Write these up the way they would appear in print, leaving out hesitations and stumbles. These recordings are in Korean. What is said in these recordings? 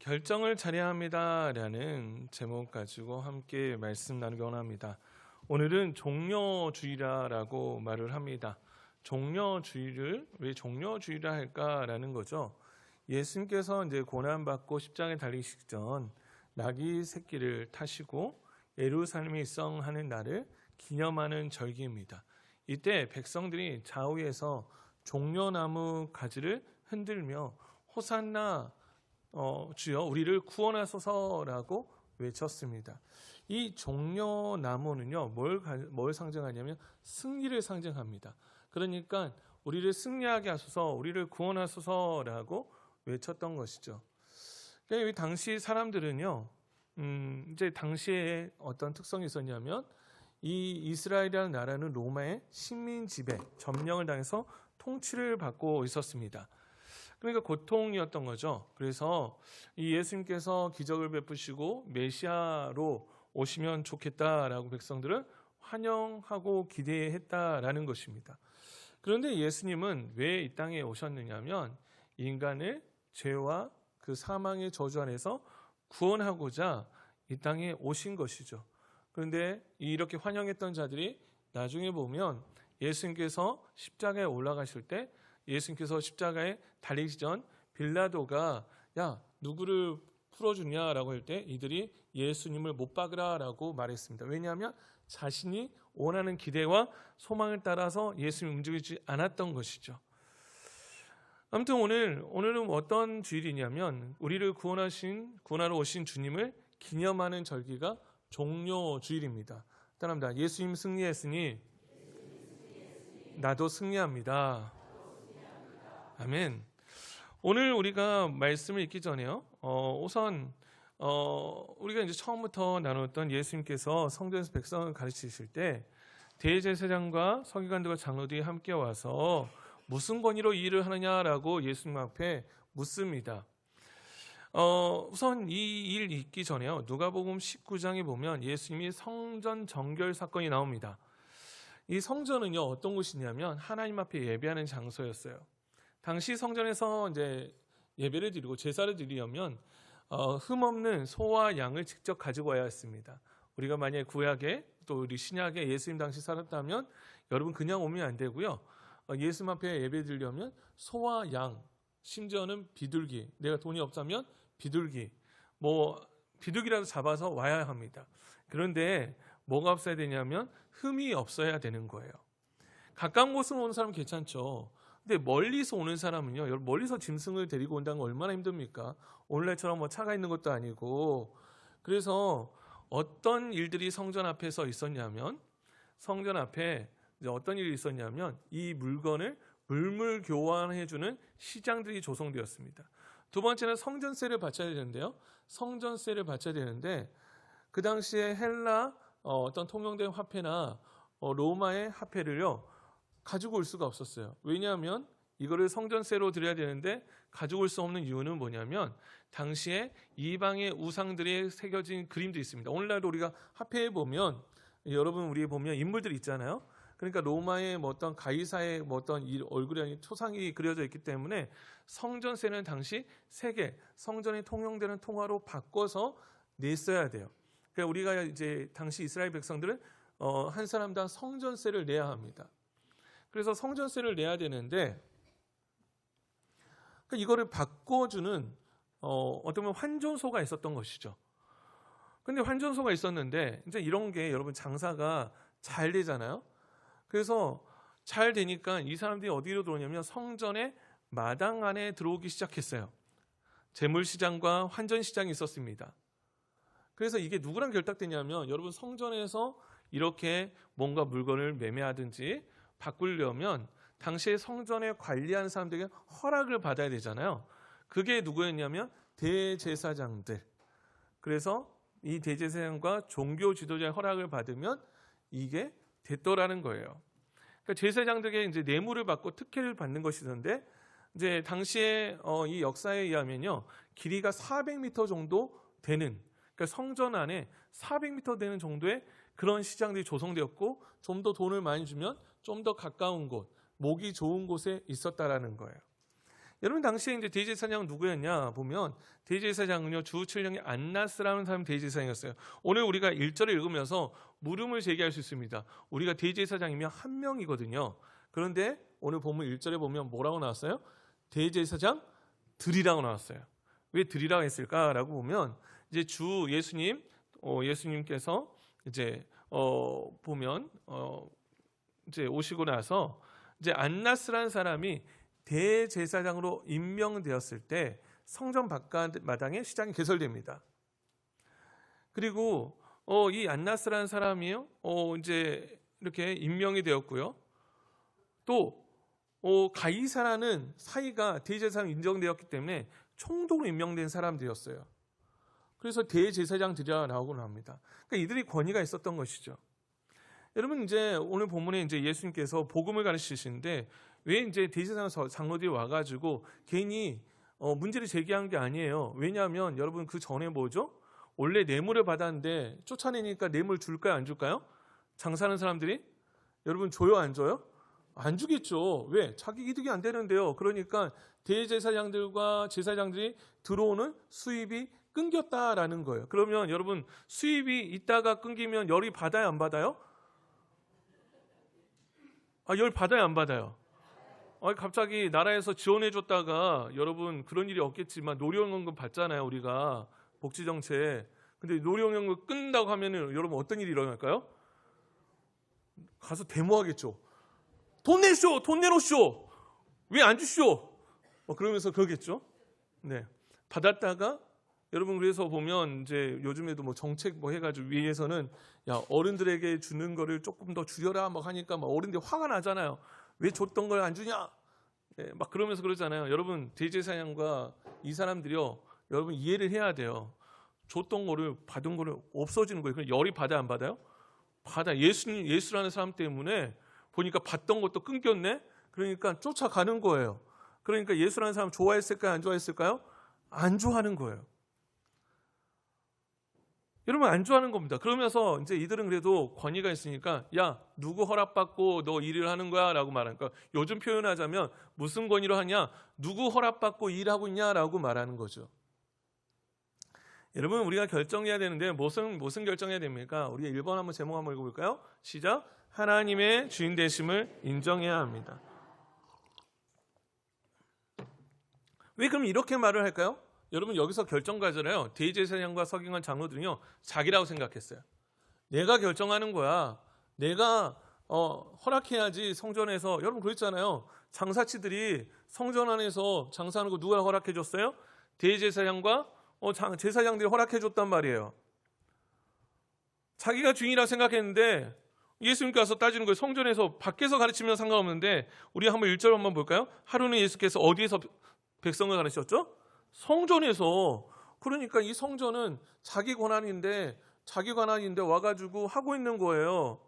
결정을 잘해야 합니다라는 제목 가지고 함께 말씀 나누기 원합니다. 오늘은 종려주의라고 말을 합니다. 종려주의를 왜 종려주의라 할까라는 거죠. 예수님께서 이제 고난받고 십자가에 달리시기 전 나귀 새끼를 타시고 예루살렘에 입성하는 날을 기념하는 절기입니다. 이때 백성들이 좌우에서 종려나무 가지를 흔들며 호산나 주여 우리를 구원하소서라고 외쳤습니다. 이 종려나무는요 뭘 상징하냐면 승리를 상징합니다. 그러니까 우리를 승리하게 하소서, 우리를 구원하소서라고 외쳤던 것이죠. 그러니까 당시 사람들은요 이제 당시에 어떤 특성이 있었냐면 이 이스라엘이라는 나라는 로마의 식민 지배, 점령을 당해서 통치를 받고 있었습니다. 그러니까 고통이었던 거죠. 그래서 이 예수님께서 기적을 베푸시고 메시아로 오시면 좋겠다라고 백성들은 환영하고 기대했다라는 것입니다. 그런데 예수님은 왜 이 땅에 오셨느냐면 인간을 죄와 그 사망의 저주 안에서 구원하고자 이 땅에 오신 것이죠. 그런데 이렇게 환영했던 자들이 나중에 보면 예수님께서 십자가에 올라가실 때 예수님께서 십자가에 달리기 전 빌라도가 야 누구를 풀어주냐라고 할 때 이들이 예수님을 못 박으라라고 말했습니다. 왜냐하면 자신이 원하는 기대와 소망을 따라서 예수님이 움직이지 않았던 것이죠. 아무튼 오늘은 어떤 주일이냐면 우리를 구원하러 오신 주님을 기념하는 절기가 종려주일입니다. 따라합니다. 예수님 승리했으니 나도 승리합니다. 아멘. 오늘 우리가 말씀을 읽기 전에요. 우선 우리가 이제 처음부터 나눴던 예수님께서 성전에서 백성을 가르치실 때 대제사장과 서기관들과 장로들이 함께 와서 무슨 권위로 이 일을 하느냐라고 예수님 앞에 묻습니다. 우선 이 일 읽기 전에요. 누가복음 19장에 보면 예수님이 성전 정결 사건이 나옵니다. 이 성전은요 어떤 곳이냐면 하나님 앞에 예배하는 장소였어요. 당시 성전에서 이제 예배를 드리고 제사를 드리려면 흠없는 소와 양을 직접 가지고 와야 했습니다. 우리가 만약에 구약에 또 우리 신약에 예수님 당시 살았다면 여러분 그냥 오면 안 되고요. 예수님 앞에 예배 드리려면 소와 양, 심지어는 비둘기, 내가 돈이 없다면 비둘기, 비둘기라도 잡아서 와야 합니다. 그런데 뭐가 없어야 되냐면 흠이 없어야 되는 거예요. 가까운 곳으로 오는 사람은 괜찮죠. 근데 멀리서 오는 사람은요, 여러분 멀리서 짐승을 데리고 온다는 건 얼마나 힘듭니까? 오늘날처럼 차가 있는 것도 아니고. 그래서 어떤 일들이 성전 앞에서 있었냐면, 성전 앞에 이제 어떤 일이 있었냐면 이 물건을 물물 교환해주는 시장들이 조성되었습니다. 두 번째는 성전세를 바쳐야 되는데요. 성전세를 바쳐야 되는데 그 당시에 헬라 어떤 통용된 화폐나 로마의 화폐를요 가지고 올 수가 없었어요. 왜냐하면 이거를 성전세로 드려야 되는데 가지고 올 수 없는 이유는 뭐냐면 당시에 이방의 우상들이 새겨진 그림도 있습니다. 오늘날도 우리가 화폐에 보면 여러분 우리 보면 인물들이 있잖아요. 그러니까 로마의 어떤 가이사의 어떤 얼굴이 초상이 그려져 있기 때문에 성전세는 당시 세계 성전이 통용되는 통화로 바꿔서 냈어야 돼요. 그러니까 우리가 이제 당시 이스라엘 백성들은 한 사람당 성전세를 내야 합니다. 그래서 성전세를 내야 되는데 그러니까 이거를 바꿔주는 어떤 환전소가 있었던 것이죠. 근데 환전소가 있었는데 이제 이런 게 여러분 장사가 잘 되잖아요. 그래서 잘 되니까 이 사람들이 어디로 들어오냐면 성전의 마당 안에 들어오기 시작했어요. 재물시장과 환전시장이 있었습니다. 그래서 이게 누구랑 결탁되냐면 여러분 성전에서 이렇게 뭔가 물건을 매매하든지 바꾸려면 당시에 성전에 관리하는 사람들에게 허락을 받아야 되잖아요. 그게 누구였냐면 대제사장들. 그래서 이 대제사장과 종교 지도자의 허락을 받으면 이게 됐더라는 거예요. 그러니까 제사장들에게 이제 뇌물을 받고 특혜를 받는 것이던데 이제 당시에 이 역사에 의하면요 길이가 400m 정도 되는 그러니까 성전 안에 400m 되는 정도의 그런 시장들이 조성되었고 좀 더 돈을 많이 주면 좀 더 가까운 곳, 목이 좋은 곳에 있었다라는 거예요. 여러분 당시에 이제 대제사장은 누구였냐 보면 대제사장은요 주 7년의 안나스라는 사람이 대제사장이었어요. 오늘 우리가 1절을 읽으면서 물음을 제기할 수 있습니다. 우리가 대제사장이면 한 명이거든요. 그런데 오늘 본문 1절에 보면 뭐라고 나왔어요? 대제사장 들이라고 나왔어요. 왜 들이라고 했을까라고 보면 이제 주 예수님께서 이제 보면 이제 오시고 나서 이제 안나스라는 사람이 대제사장으로 임명되었을 때 성전 바깥마당에 시장이 개설됩니다. 그리고 이 안나스라는 사람이요, 이제 이렇게 임명이 되었고요. 또 가이사라는 사이가 대제사장 인정되었기 때문에 총독으로 임명된 사람들이었어요. 그래서 대제사장들이라고 합니다. 그러니까 이들이 권위가 있었던 것이죠. 여러분 이제 오늘 본문에 이제 예수님께서 복음을 가르치시는데 왜 이제 대제사장 장로들이 와가지고 괜히 문제를 제기한 게 아니에요. 왜냐하면 여러분 그 전에 뭐죠? 원래 뇌물을 받았는데 쫓아내니까 뇌물 줄까요, 안 줄까요? 장사하는 사람들이 여러분 줘요, 안 줘요? 안 주겠죠. 왜? 자기 이득이 안 되는데요. 그러니까 대제사장들과 제사장들이 들어오는 수입이 끊겼다라는 거예요. 그러면 여러분 수입이 있다가 끊기면 열이 받아요, 안 받아요? 열 받아요, 안 받아요? 갑자기 나라에서 지원해 줬다가 여러분 그런 일이 없겠지만 노령연금 받잖아요, 우리가 복지정책. 근데 노령연금 끊는다고 하면은 여러분 어떤 일이 일어날까요? 가서 데모하겠죠. 돈 내쇼, 돈 내놓쇼. 왜 안 주쇼? 그러면서 그러겠죠. 네, 받았다가 여러분 그래서 보면 이제 요즘에도 뭐 정책 뭐 해가지고 위에서는 야 어른들에게 주는 거를 조금 더 줄여라 막 하니까 막 어른들 화가 나잖아요. 왜 줬던 걸 안 주냐? 네, 막 그러면서 그러잖아요. 여러분 대제사장과 이 사람들이요, 여러분 이해를 해야 돼요. 줬던 거를 받은 거를 없어지는 거예요. 그럼 열이 받아 안 받아요? 받아. 예수라는 사람 때문에 보니까 받던 것도 끊겼네. 그러니까 쫓아가는 거예요. 그러니까 예수라는 사람 좋아했을까요? 안 좋아했을까요? 안 좋아하는 거예요. 여러분 안 좋아하는 겁니다. 그러면서 이제 이들은 그래도 권위가 있으니까 야 누구 허락받고 너 일을 하는 거야? 라고 말하니까 요즘 표현하자면 무슨 권위로 하냐? 누구 허락받고 일하고 있냐라고 말하는 거죠. 여러분 우리가 결정해야 되는데 무슨 결정해야 됩니까? 우리가 1번 한번 제목 한번 읽어볼까요? 시작. 하나님의 주인 되심을 인정해야 합니다. 왜 그럼 이렇게 말을 할까요? 여러분 여기서 결정가잖아요. 대제사장과 서기관 장로들은요 자기라고 생각했어요. 내가 결정하는 거야. 내가 허락해야지. 성전에서 여러분 그랬잖아요. 장사치들이 성전 안에서 장사하는 거 누가 허락해 줬어요? 대제사장과 제사장들이 허락해 줬단 말이에요. 자기가 주인이라고 생각했는데 예수님께서 따지는 거예요. 성전에서 밖에서 가르치면 상관없는데 우리 한번 1절 한번 볼까요? 하루는 예수께서 어디에서 백성을 가르치셨죠? 성전에서. 그러니까 이 성전은 자기 권한인데 와가지고 하고 있는 거예요.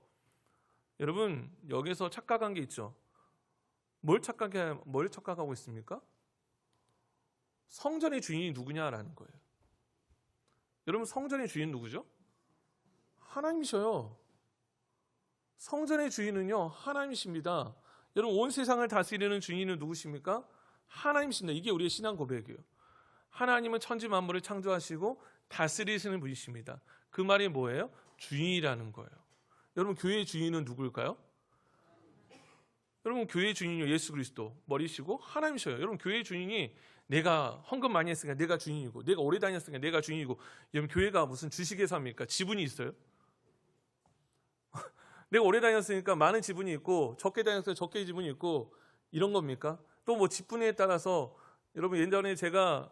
여러분 여기서 착각한 게 있죠. 뭘 착각하고 있습니까? 성전의 주인이 누구냐라는 거예요. 여러분 성전의 주인 누구죠? 하나님이셔요. 성전의 주인은요 하나님이십니다. 여러분 온 세상을 다스리는 주인은 누구십니까? 하나님이십니다. 이게 우리의 신앙 고백이에요. 하나님은 천지 만물을 창조하시고 다스리시는 분이십니다. 그 말이 뭐예요? 주인이라는 거예요. 여러분 교회의 주인은 누굴까요? 여러분 교회의 주인이 예수 그리스도 머리시고 하나님이셔요. 여러분 교회의 주인이 내가 헌금 많이 했으니까 내가 주인이고 내가 오래 다녔으니까 내가 주인이고. 여러분 교회가 무슨 주식에 삽니까? 지분이 있어요? 내가 오래 다녔으니까 많은 지분이 있고 적게 다녔으니까 적게 지분이 있고 이런 겁니까? 또 뭐 직분에 따라서 여러분 예전에 제가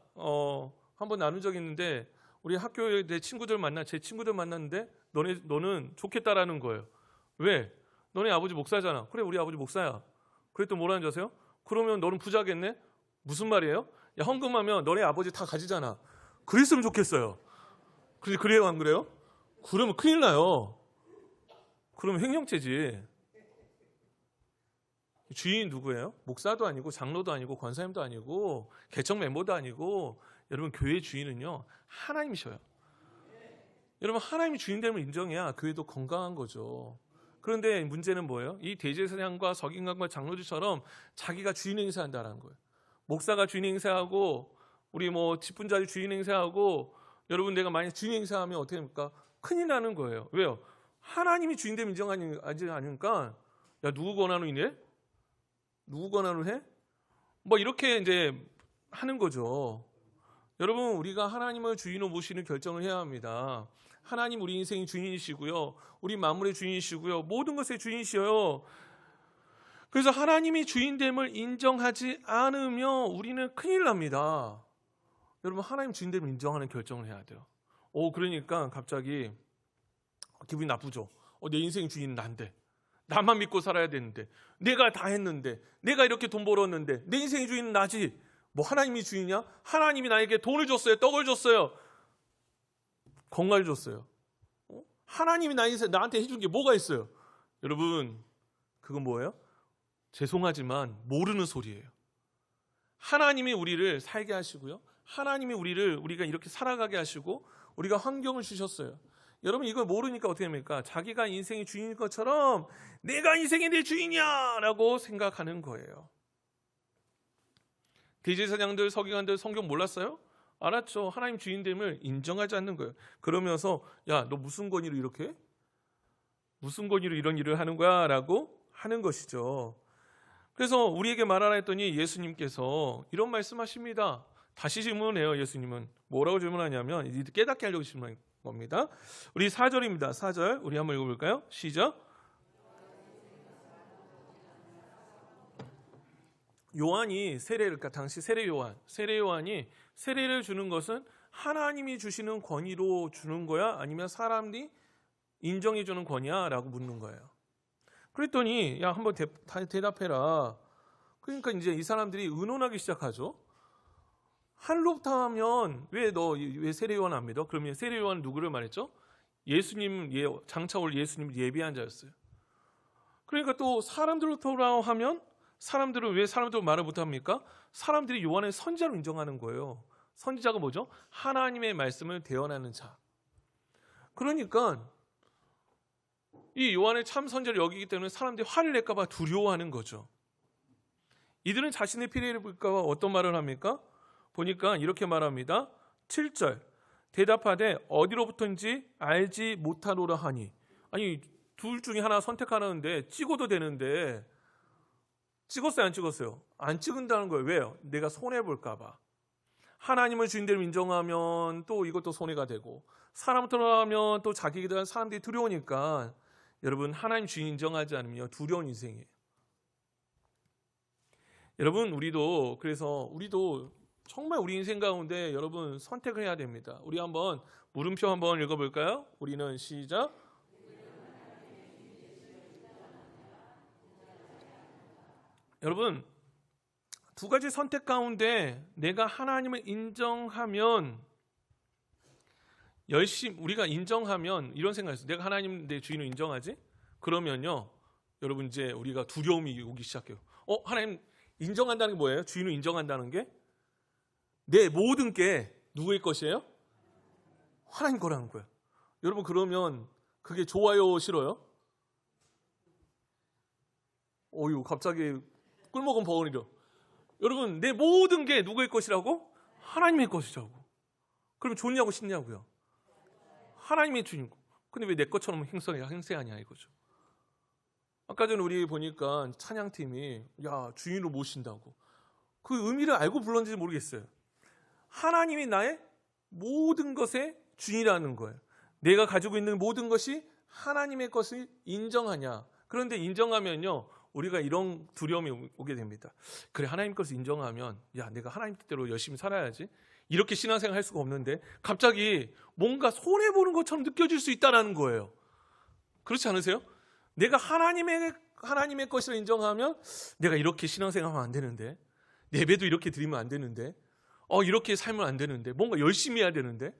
한번 나눈 적이 있는데 우리 학교에 제 친구들 만났는데 너는 좋겠다라는 거예요. 왜? 너네 아버지 목사잖아. 그래 우리 아버지 목사야. 그랬더니 뭐라는 줄 아세요? 그러면 너는 부자겠네? 무슨 말이에요? 야 헌금하면 너네 아버지 다 가지잖아. 그랬으면 좋겠어요. 그래요 안 그래요? 그러면 큰일 나요. 그러면 횡령죄지. 주인이 누구예요? 목사도 아니고 장로도 아니고 권사님도 아니고 개척 멤버도 아니고 여러분 교회의 주인은요 하나님이셔요. 여러분 하나님이 주인됨을 인정해야 교회도 건강한 거죠. 그런데 문제는 뭐예요? 이 대제사장과 서기관과 장로들처럼 자기가 주인 행세한다는 거예요. 목사가 주인 행세하고 우리 뭐 직분자들 주인 행세하고 여러분 내가 만약 주인 행세하면 어떻게 됩니까? 큰일 나는 거예요. 왜요? 하나님이 주인됨 인정하지 않으니까 야 누구 권한으로 이래? 누구 권한으로 해? 뭐 이렇게 이제 하는 거죠. 여러분 우리가 하나님을 주인으로 모시는 결정을 해야 합니다. 하나님 우리 인생의 주인이시고요. 우리 만물의 주인이시고요. 모든 것의 주인이시여요. 그래서 하나님이 주인됨을 인정하지 않으면 우리는 큰일 납니다. 여러분 하나님 주인됨을 인정하는 결정을 해야 돼요. 그러니까 갑자기 기분이 나쁘죠. 내 인생 주인은 난데 나만 믿고 살아야 되는데 내가 다 했는데 내가 이렇게 돈 벌었는데 내 인생의 주인은 나지. 뭐 하나님이 주인이야? 하나님이 나에게 돈을 줬어요. 떡을 줬어요. 건강을 줬어요. 하나님이 나한테 해준 게 뭐가 있어요? 여러분 그건 뭐예요? 죄송하지만 모르는 소리예요. 하나님이 우리를 살게 하시고요. 하나님이 우리가 이렇게 살아가게 하시고 우리가 환경을 주셨어요. 여러분 이걸 모르니까 어떻게 됩니까? 자기가 인생의 주인인 것처럼 내가 인생의 내 주인이야 라고 생각하는 거예요. 대제사장들, 서기관들 성경 몰랐어요? 알았죠. 하나님 주인됨을 인정하지 않는 거예요. 그러면서 야, 너 무슨 권위로 이렇게 해? 무슨 권위로 이런 일을 하는 거야? 라고 하는 것이죠. 그래서 우리에게 말하라 했더니 예수님께서 이런 말씀하십니다. 다시 질문해요. 예수님은 뭐라고 질문하냐면 깨닫게 하려고 질문한 겁니다. 우리 4절입니다. 4절 우리 한번 읽어볼까요? 시작. 요한이 그러니까 당시 세례 요한이 세례를 주는 것은 하나님이 주시는 권위로 주는 거야? 아니면 사람들이 인정해 주는 권위야? 라고 묻는 거예요. 그랬더니 야 한번 대답해라. 그러니까 이제 이 사람들이 의논하기 시작하죠. 하늘로부터 하면 왜 세례 요한 안 믿어? 그러면 세례 요한은 누구를 말했죠? 예수님 장차 올 예수님을 예비한 자였어요. 그러니까 또 사람들로부터 하면 사람들은 왜 사람들로 말을 못합니까? 사람들이 요한을 선지자로 인정하는 거예요. 선지자가 뭐죠? 하나님의 말씀을 대언하는 자. 그러니까 이 요한을 참 선지자로 여기기 때문에 사람들이 화를 낼까 봐 두려워하는 거죠. 이들은 자신의 피해를 볼까 봐 어떤 말을 합니까? 보니까 이렇게 말합니다. 7절 대답하되 어디로부터인지 알지 못하노라 하니. 아니 둘 중에 하나 선택하는데 찍어도 되는데 찍었어요 안 찍었어요? 안 찍은다는 거예요. 왜요? 내가 손해볼까 봐. 하나님을 주인대로 인정하면 또 이것도 손해가 되고 사람부터 하면 또 자기에 대한 사람들이 두려우니까 여러분 하나님 주인 인정하지 않으면 두려운 인생이에요. 여러분 우리도 정말 우리 인생 가운데 여러분 선택을 해야 됩니다. 우리 한번 물음표 한번 읽어볼까요? 우리는 시작. 여러분 두 가지 선택 가운데 내가 하나님을 인정하면 열심히 우리가 인정하면 이런 생각이 있어요. 내가 하나님 내 주인을 인정하지? 그러면요 여러분 이제 우리가 두려움이 오기 시작해요. 하나님 인정한다는 게 뭐예요? 주인을 인정한다는 게 내 모든 게 누구의 것이에요? 하나님 거라는 거예요. 여러분 그러면 그게 좋아요 싫어요? 갑자기 꿀먹은 버거리려. 여러분 내 모든 게 누구의 것이라고? 하나님의 것이라고. 그러면 좋냐고 싫냐고요? 하나님의 주인공. 근데 왜 내 것처럼 행세하냐 이거죠. 아까 전에 우리 보니까 찬양팀이 주인으로 모신다고. 그 의미를 알고 불렀는지 모르겠어요. 하나님이 나의 모든 것의 주인이라는 거예요. 내가 가지고 있는 모든 것이 하나님의 것을 인정하냐. 그런데 인정하면요 우리가 이런 두려움이 오게 됩니다. 그래 하나님 것을 인정하면 내가 하나님 뜻대로 열심히 살아야지. 이렇게 신앙생활 할 수가 없는데 갑자기 뭔가 손해보는 것처럼 느껴질 수 있다는 거예요. 그렇지 않으세요? 내가 하나님의 것을 인정하면 내가 이렇게 신앙생활하면 안 되는데 예배도 이렇게 드리면 안 되는데 이렇게 살면 안 되는데 뭔가 열심히 해야 되는데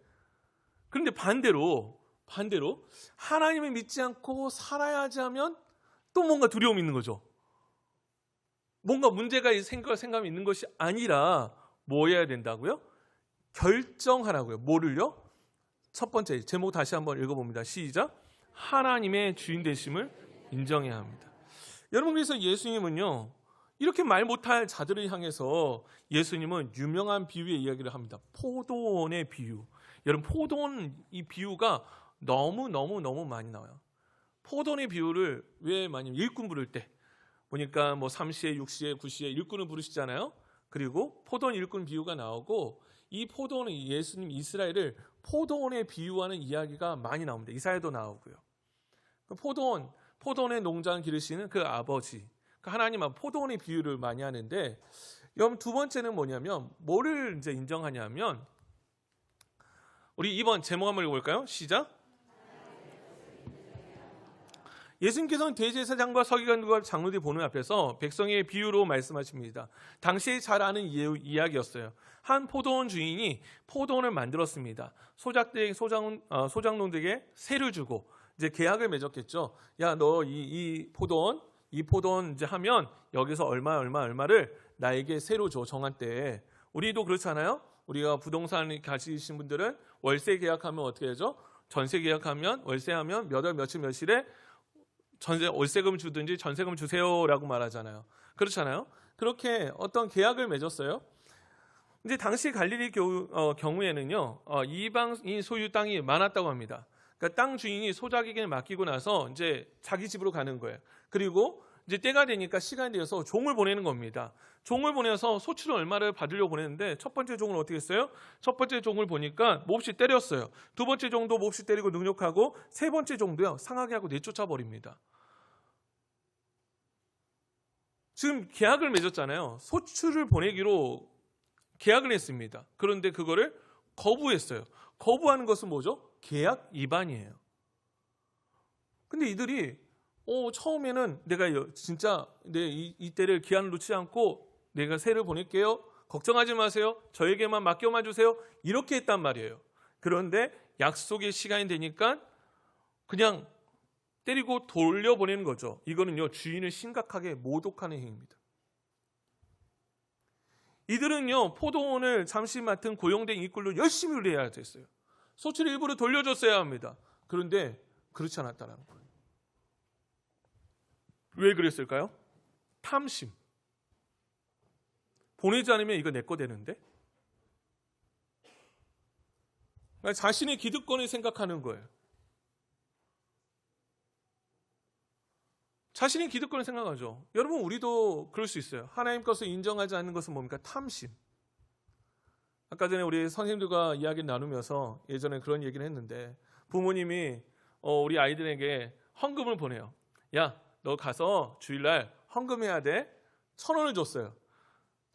그런데 반대로 하나님을 믿지 않고 살아야지 하면 또 뭔가 두려움이 있는 거죠. 뭔가 문제가 생각이 있는 것이 아니라 뭐 해야 된다고요? 결정하라고요. 뭐를요? 첫 번째 제목 다시 한번 읽어봅니다. 시작. 하나님의 주인 되심을 인정해야 합니다. 여러분 그래서 예수님은요 이렇게 말 못할 자들을 향해서 예수님은 유명한 비유의 이야기를 합니다. 포도원의 비유. 여러분, 포도원 이 비유가 너무 많이 나와요. 포도원의 비유를 왜 많이 일꾼 부를 때 보니까 뭐 3시에 6시에 9시에 일꾼을 부르시잖아요. 그리고 포도원 일꾼 비유가 나오고, 이 포도원은 예수님 이스라엘을 포도원에 비유하는 이야기가 많이 나옵니다. 이사야도 나오고요. 포도원의 농장 기르시는 그 아버지, 하나님 앞 포도원의 비유를 많이 하는데, 여러분 두 번째는 뭐냐면 뭐를 이제 인정하냐면, 우리 이번 제목 한번 읽어볼까요? 시작. 예수님께서는 대제사장과 서기관과 장로들이 보는 앞에서 백성의 비유로 말씀하십니다. 당시에 잘 아는 이야기였어요. 한 포도원 주인이 포도원을 만들었습니다. 소장농들에게 세를 주고 이제 계약을 맺었겠죠. 야, 너 이 포도원 이제 하면 여기서 얼마를 나에게 세로 줘, 정한 때에. 우리도 그렇잖아요. 우리가 부동산을 가지신 분들은 월세 계약하면 어떻게 되죠? 전세 계약하면 월세하면 몇 월 며칠 며칠에 월세금 주든지 전세금 주세요라고 말하잖아요. 그렇잖아요. 그렇게 어떤 계약을 맺었어요. 이제 당시 갈릴리 경우에는요, 이방인 소유 땅이 많았다고 합니다. 그러니까 땅 주인이 소작에게 맡기고 나서 이제 자기 집으로 가는 거예요. 그리고 이제 때가 되니까 시간이 되어서 종을 보내는 겁니다. 종을 보내서 소출을 얼마를 받으려고 보냈는데, 첫 번째 종을 어떻게 했어요? 첫 번째 종을 보니까 몹시 때렸어요. 두 번째 종도 몹시 때리고 능욕하고, 세 번째 종도요, 상하게 하고 내쫓아 버립니다. 지금 계약을 맺었잖아요. 소출을 보내기로 계약을 했습니다. 그런데 그거를 거부했어요. 거부하는 것은 뭐죠? 계약 위반이에요. 근데 이들이 처음에는 내가 진짜 이때를 기한을 놓지 않고 내가 세를 보낼게요. 걱정하지 마세요. 저에게만 맡겨만 주세요. 이렇게 했단 말이에요. 그런데 약속의 시간이 되니까 그냥 때리고 돌려보내는 거죠. 이거는요, 주인을 심각하게 모독하는 행위입니다. 이들은요, 포도원을 잠시 맡은 고용된 일꾼로 열심히 일해야 됐어요. 소출을 일부러 돌려줬어야 합니다. 그런데 그렇지 않았다는 거예요. 왜 그랬을까요? 탐심. 보내지 않으면 이거 내 거 되는데? 그러니까 자신의 기득권을 생각하는 거예요. 자신의 기득권을 생각하죠. 여러분, 우리도 그럴 수 있어요. 하나님 것을 인정하지 않는 것은 뭡니까? 탐심. 아까 전에 우리 선생님들과 이야기를 나누면서 예전에 그런 얘기를 했는데, 부모님이 우리 아이들에게 헌금을 보내요. 야, 너 가서 주일날 헌금해야 돼. 1,000원을 줬어요.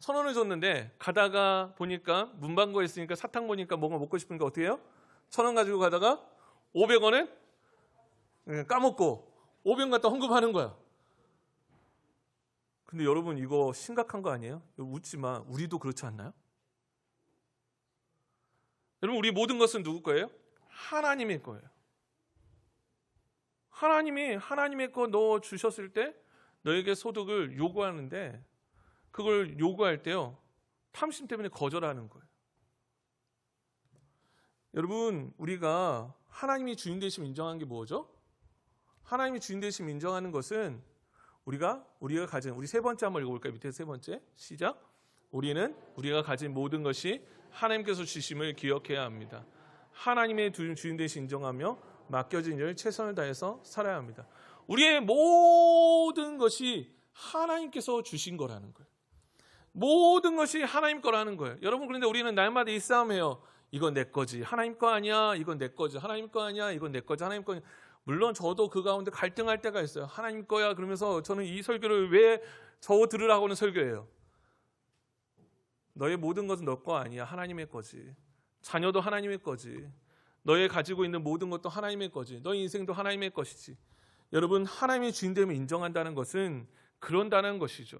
1,000원을 줬는데 가다가 보니까 문방구에 있으니까 사탕 보니까 뭔가 먹고 싶으니까 어떻게 해요? 1,000원 가지고 가다가 500원은 까먹고 500원 갖다 헌금하는 거야. 근데 여러분, 이거 심각한 거 아니에요? 웃지마. 우리도 그렇지 않나요? 여러분, 우리 모든 것은 누구 거예요? 하나님의 거예요. 하나님이 하나님의 거 넣어 주셨을 때 너에게 소득을 요구하는데, 그걸 요구할 때요, 탐심 때문에 거절하는 거예요. 여러분, 우리가 하나님이 주인 되심 인정한 게 뭐죠? 하나님이 주인 되심 인정하는 것은 우리가 가진, 우리 세 번째 한번 읽어볼까요? 밑에 세 번째 시작. 우리가 가진 모든 것이 하나님께서 주심을 기억해야 합니다. 하나님의 주인 되심 인정하며 맡겨진 일을 최선을 다해서 살아야 합니다. 우리의 모든 것이 하나님께서 주신 거라는 거예요. 모든 것이 하나님 거라는 거예요. 여러분, 그런데 우리는 날마다 이 싸움해요. 이건 내 거지, 하나님 거 아니야. 이건 내 거지, 하나님 거 아니야. 이건 내 거지, 하나님 거 아니야. 물론 저도 그 가운데 갈등할 때가 있어요. 하나님 거야 그러면서 저는 이 설교를 왜 저 들으라고 하는 설교예요. 너의 모든 것은 너 거 아니야. 하나님의 거지. 자녀도 하나님의 거지. 너의 가지고 있는 모든 것도 하나님의 거지. 너의 인생도 하나님의 것이지. 여러분, 하나님의 주인됨을 인정한다는 것은 그런다는 것이죠.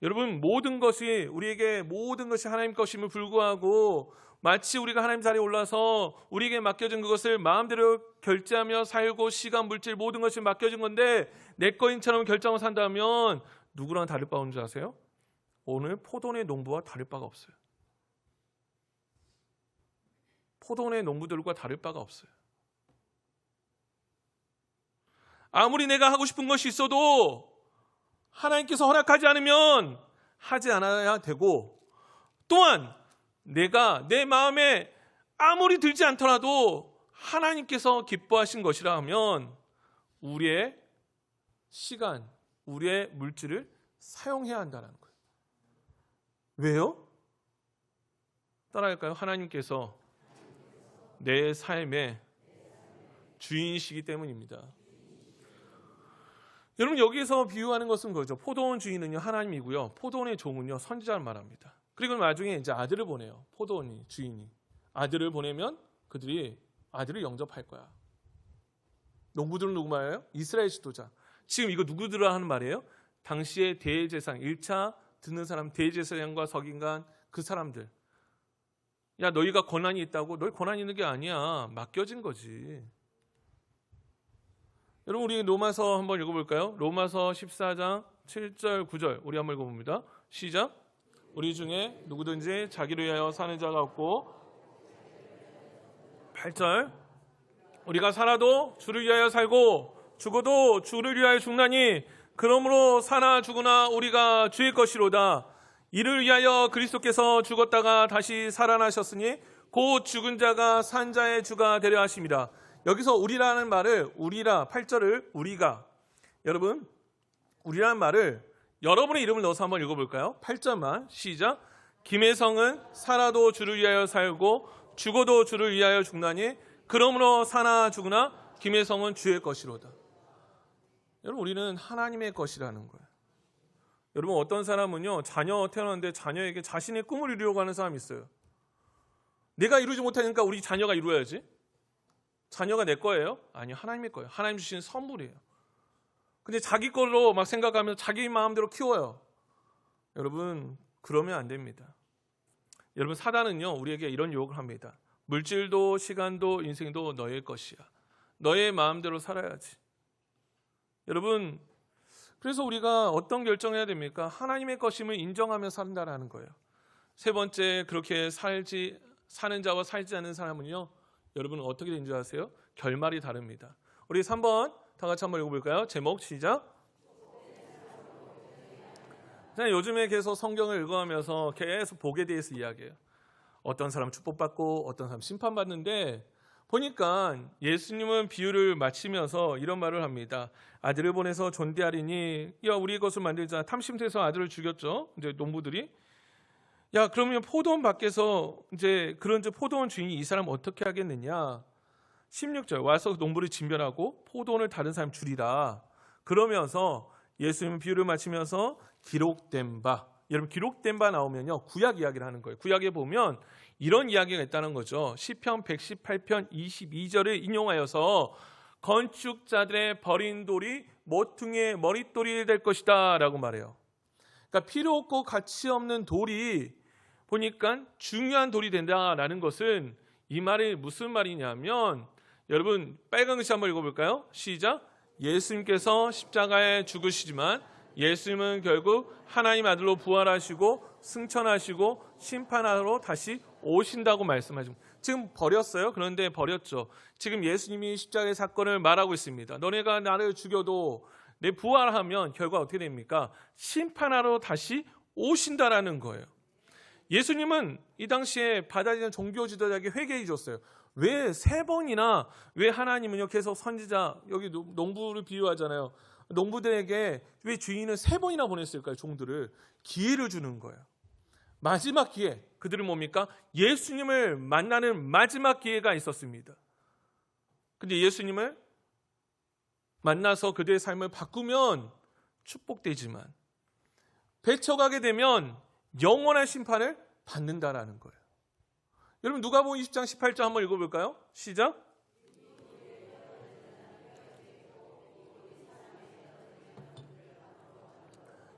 여러분, 우리에게 모든 것이 하나님 것임을 불구하고 마치 우리가 하나님 자리에 올라서 우리에게 맡겨진 그것을 마음대로 결제하며 살고, 시간, 물질 모든 것이 맡겨진 건데 내 거인처럼 결정을 산다면 누구랑 다를 바 없는 줄 아세요? 오늘 포도원의 농부와 다를 바가 없어요. 포도원의 농부들과 다를 바가 없어요. 아무리 내가 하고 싶은 것이 있어도 하나님께서 허락하지 않으면 하지 않아야 되고, 또한 내가 내 마음에 아무리 들지 않더라도 하나님께서 기뻐하신 것이라 하면 우리의 시간, 우리의 물질을 사용해야 한다는 거예요. 왜요? 따라할까요? 하나님께서 내 삶의 주인이시기 때문입니다. 여러분, 여기에서 비유하는 것은 그거죠. 포도원 주인은요 하나님이고요, 포도원의 종은요 선지자를 말합니다. 그리고 나중에 이제 아들을 보내요. 포도원이, 주인이 아들을 보내면 그들이 아들을 영접할 거야. 농부들은 누구 말이에요? 이스라엘 지도자. 지금 이거 누구들을 하는 말이에요? 당시의 대제사장, 1차 듣는 사람, 대제사장과 서기관, 그 사람들. 야, 너희가 권한이 있다고? 너희 권한이 있는 게 아니야. 맡겨진 거지. 여러분, 우리 로마서 한번 읽어볼까요? 로마서 14장 7절 9절 우리 한번 읽어봅니다. 시작. 우리 중에 누구든지 자기를 위하여 사는 자가 없고, 8절 우리가 살아도 주를 위하여 살고 죽어도 주를 위하여 죽나니 그러므로 사나 죽으나 우리가 주의 것이로다. 이를 위하여 그리스도께서 죽었다가 다시 살아나셨으니 곧 죽은 자가 산 자의 주가 되려 하심이라. 여기서 우리라는 말을, 우리라 8절을 우리가, 여러분 우리라는 말을 여러분의 이름을 넣어서 한번 읽어볼까요? 8절만 시작. 김혜성은 살아도 주를 위하여 살고 죽어도 주를 위하여 죽나니 그러므로 사나 죽으나 김혜성은 주의 것이로다. 여러분, 우리는 하나님의 것이라는 거예요. 여러분, 어떤 사람은요 자녀 태어났는데 자녀에게 자신의 꿈을 이루려고 하는 사람이 있어요. 내가 이루지 못하니까 우리 자녀가 이루어야지. 자녀가 내 거예요? 아니요, 하나님의 거예요. 하나님 주신 선물이에요. 근데 자기 걸로 막 생각하면서 자기 마음대로 키워요. 여러분, 그러면 안 됩니다. 여러분, 사단은요 우리에게 이런 유혹을 합니다. 물질도 시간도 인생도 너의 것이야. 너의 마음대로 살아야지. 여러분, 그래서 우리가 어떤 결정을 해야 됩니까? 하나님의 것임을 인정하며 산다라는 거예요. 세 번째, 그렇게 사는 자와 살지 않는 사람은요, 여러분 어떻게 되는지 아세요? 결말이 다릅니다. 우리 3번 다 같이 한번 읽어볼까요? 제목 시작. 요즘에 계속 성경을 읽어가면서 계속 복에 대해서 이야기해요. 어떤 사람 축복받고 어떤 사람 심판받는데, 보니까 예수님은 비유를 마치면서 이런 말을 합니다. 아들을 보내서 존대하리니, 야, 우리 것을 만들자. 탐심돼서 아들을 죽였죠. 이제 농부들이. 야, 그러면 포도원 밖에서 이제 그런 포도원 주인이 이 사람 어떻게 하겠느냐. 16절 와서 농부를 진멸하고 포도원을 다른 사람 주리라. 그러면서 예수님은 비유를 마치면서 기록된 바, 여러분 기록된 바 나오면요 구약 이야기를 하는 거예요. 구약에 보면 이런 이야기가 있다는 거죠. 시편 118편 22절을 인용하여서 건축자들의 버린 돌이 모퉁이의 머릿돌이 될 것이다 라고 말해요. 그러니까 필요 없고 가치 없는 돌이 보니까 중요한 돌이 된다라는 것은, 이 말이 무슨 말이냐면, 여러분 빨간 글씨 한번 읽어볼까요? 시작. 예수님께서 십자가에 죽으시지만 예수님은 결국 하나님 아들로 부활하시고 승천하시고 심판하러 다시 오신다고 말씀하십니다. 지금 버렸어요. 그런데 버렸죠. 지금 예수님이 십자가의 사건을 말하고 있습니다. 너네가 나를 죽여도 내 부활하면 결과 어떻게 됩니까? 심판하러 다시 오신다라는 거예요. 예수님은 이 당시에 받아들이는 종교 지도자에게 회개해 줬어요. 왜 3번이나 왜 하나님은요 계속 선지자, 여기 농부를 비유하잖아요. 농부들에게 왜 주인은 3번이나 보냈을까요? 종들을 기회를 주는 거예요. 마지막 기회, 그들은 뭡니까? 예수님을 만나는 마지막 기회가 있었습니다. 근데 예수님을 만나서 그들의 삶을 바꾸면 축복되지만 배척하게 되면 영원한 심판을 받는다라는 거예요. 여러분 누가복음 20장 18절 한번 읽어볼까요? 시작.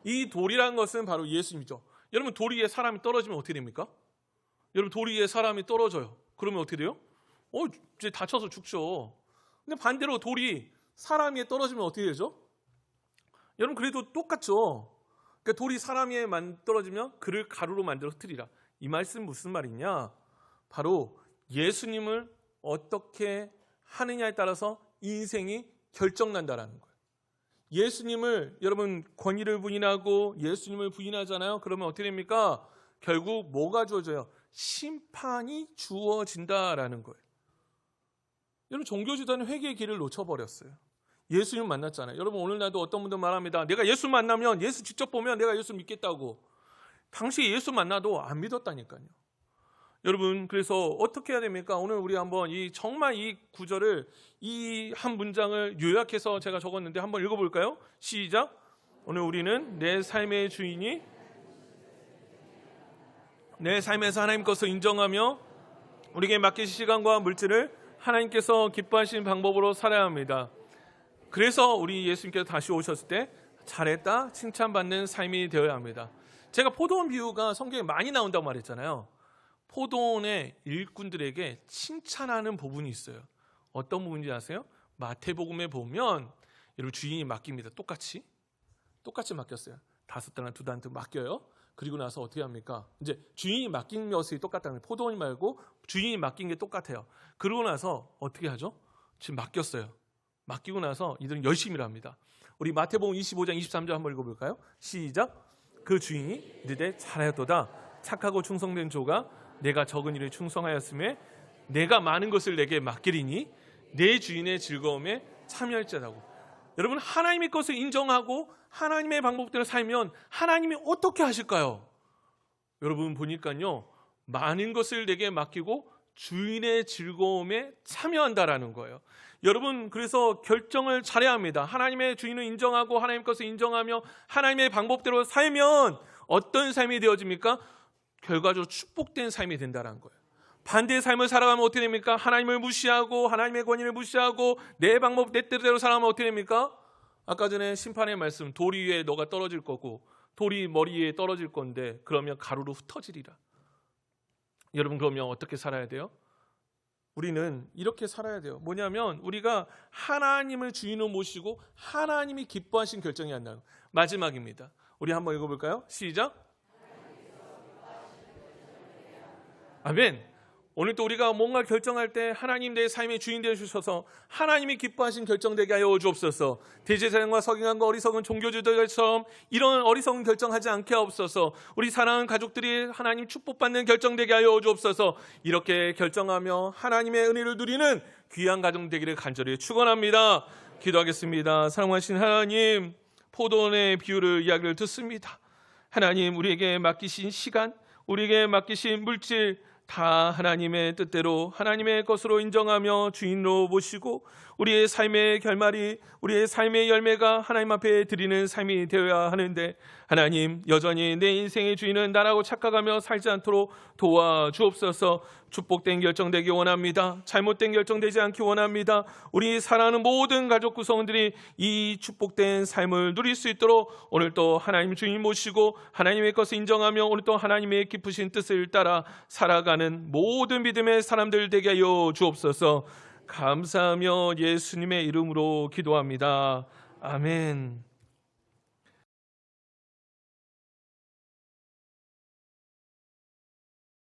이 돌이라는 것은 바로 예수님이죠. 여러분 돌 위에 사람이 떨어지면 어떻게 됩니까? 여러분 돌 위에 사람이 떨어져요. 그러면 어떻게 돼요? 이제 다쳐서 죽죠. 근데 반대로 돌이 사람 위에 떨어지면 어떻게 되죠? 여러분 그래도 똑같죠. 그러니까 돌이 사람 위에 떨어지면 그를 가루로 만들어 흩으리라. 이 말씀 무슨 말이냐? 바로 예수님을 어떻게 하느냐에 따라서 인생이 결정난다라는 거예요. 예수님을 여러분 권위를 부인하고 예수님을 부인하잖아요. 그러면 어떻게 됩니까? 결국 뭐가 주어져요? 심판이 주어진다라는 거예요. 여러분 종교 지도자는 회개의 길을 놓쳐버렸어요. 예수님 만났잖아요. 여러분 오늘날도 어떤 분들 말합니다. 내가 예수 만나면 예수 직접 보면 내가 예수 믿겠다고. 당시 예수 만나도 안 믿었다니까요. 여러분 그래서 어떻게 해야 됩니까? 오늘 우리 한번 정말 이 구절을 이 한 문장을 요약해서 제가 적었는데 한번 읽어볼까요? 시작. 오늘 우리는 내 삶의 주인이 내 삶에서 하나님 것을 인정하며 우리에게 맡기신 시간과 물질을 하나님께서 기뻐하시는 방법으로 살아야 합니다. 그래서 우리 예수님께서 다시 오셨을 때 잘했다 칭찬받는 삶이 되어야 합니다. 제가 포도원 비유가 성경에 많이 나온다고 말했잖아요. 포도원의 일꾼들에게 칭찬하는 부분이 있어요. 어떤 부분인지 아세요? 마태복음에 보면 여러분 주인이 맡깁니다. 똑같이 맡겼어요. 5달란트 2달란트 맡겨요. 그리고 나서 어떻게 합니까? 이제 주인이 맡긴 것이 똑같다는 거예요. 포도원이 말고 주인이 맡긴 게 똑같아요. 그러고 나서 어떻게 하죠? 지금 맡겼어요. 맡기고 나서 이들은 열심히 일합니다. 우리 마태복음 25장 23절 한번 읽어볼까요? 시작. 그 주인이 이르되 잘하였도다 착하고 충성된 조가 내가 적은 일에 충성하였음에 내가 많은 것을 내게 맡기리니 내 주인의 즐거움에 참여할지라고. 여러분 하나님의 것을 인정하고 하나님의 방법대로 살면 하나님이 어떻게 하실까요? 여러분 보니까요 많은 것을 내게 맡기고 주인의 즐거움에 참여한다라는 거예요. 여러분 그래서 결정을 잘해야 합니다. 하나님의 주인을 인정하고 하나님 것을 인정하며 하나님의 방법대로 살면 어떤 삶이 되어집니까? 결과적으로 축복된 삶이 된다는 거예요. 반대의 삶을 살아가면 어떻게 됩니까? 하나님을 무시하고 하나님의 권위를 무시하고 내 방법 내 뜻대로 살아가면 어떻게 됩니까? 아까 전에 심판의 말씀 돌 위에 너가 떨어질 거고 돌이 머리 위에 떨어질 건데 그러면 가루로 흩어지리라. 여러분 그러면 어떻게 살아야 돼요? 우리는 이렇게 살아야 돼요. 뭐냐면 우리가 하나님을 주인으로 모시고 하나님이 기뻐하신 결정이 안 나요. 마지막입니다. 우리 한번 읽어볼까요? 시작. 아멘. 오늘 또 우리가 뭔가 결정할 때 하나님 내 삶의 주인 되어주셔서 하나님이 기뻐하신 결정되게 하여 주옵소서. 대제사장과 서기관과 어리석은 종교지도자처럼 이런 어리석은 결정하지 않게 하옵소서. 우리 사랑하는 가족들이 하나님 축복받는 결정되게 하여 주옵소서. 이렇게 결정하며 하나님의 은혜를 누리는 귀한 가정 되기를 간절히 축원합니다. 기도하겠습니다. 사랑하신 하나님, 포도원의 비유를 이야기를 듣습니다. 하나님 우리에게 맡기신 시간, 우리에게 맡기신 물질 다 하나님의 뜻대로 하나님의 것으로 인정하며 주인으로 모시고 우리의 삶의 결말이 우리의 삶의 열매가 하나님 앞에 드리는 삶이 되어야 하는데 하나님 여전히 내 인생의 주인은 나라고 착각하며 살지 않도록 도와주옵소서. 축복된 결정되기 원합니다. 잘못된 결정되지 않기 원합니다. 우리 사랑하는 모든 가족 구성원들이 이 축복된 삶을 누릴 수 있도록 오늘 또 하나님 주인 모시고 하나님의 것을 인정하며 오늘 또 하나님의 깊으신 뜻을 따라 살아가는 모든 믿음의 사람들 되게 하여 주옵소서. 감사하며 예수님의 이름으로 기도합니다. 아멘.